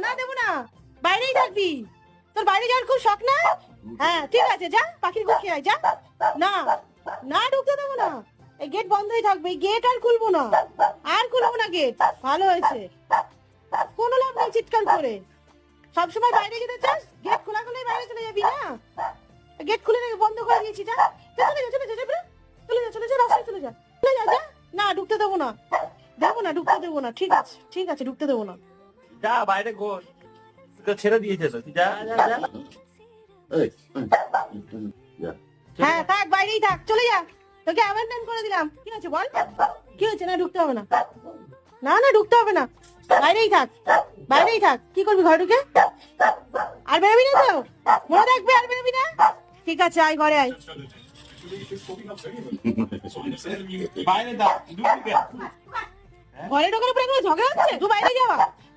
না দেবো না, বাইরেই থাকবি। তোর বাইরে যাওয়ার খুব শখ না? হ্যাঁ ঠিক আছে, যা পাখির গুড় খেয়ে আয়, যা। না না, ঢুকতে দেবো না, এই গেট বন্ধই থাকবে, এই গেট আর খুলবো না, আর খুলবো না গেট। ভালো হয়েছে, কোনো লাভ নেই চিৎকার করে। সবসময় বাইরে যেতে চাস, গেট খোলা খোলাই বাইরে চলে যাবি না? গেট খুলে রেখে বন্ধ করে দিয়েছি, যা যা, চলে যা চলে যা, চলে যা চলে যা, রাস্তায় চলে যা, চলে যা যা। না ঢুকতে দেবো না, দেবো না, ঢুকতে দেবো না। ঠিক আছে ঠিক আছে, ঢুকতে দেবো না। যা বাইরে ঘোর, তোকে ছেড়ে দিয়েছে তো, তুই যা যা যা। হ্যাঁ থাক, বাইরেই থাক, চলে যা, তোকে অ্যাবান্ডন করে দিলাম। কি হয়েছে বল, কি হয়েছে? না ঢুকতে হবে না, না না ঢুকতে হবে না, বাইরেই থাক, বাইরেই থাক। কি করবি ঘরে ঢুকে? আর বেরোবি না তো, মনে রাখবে, আর বেরোবি না। ঠিক আছে, আয় ঘরে আয়। বাইরে দাও, ঢুকবি কেন? ঘরে ঢোকার উপরে কোনো ঝগড়া হচ্ছে? তুই বাইরে যাওয়া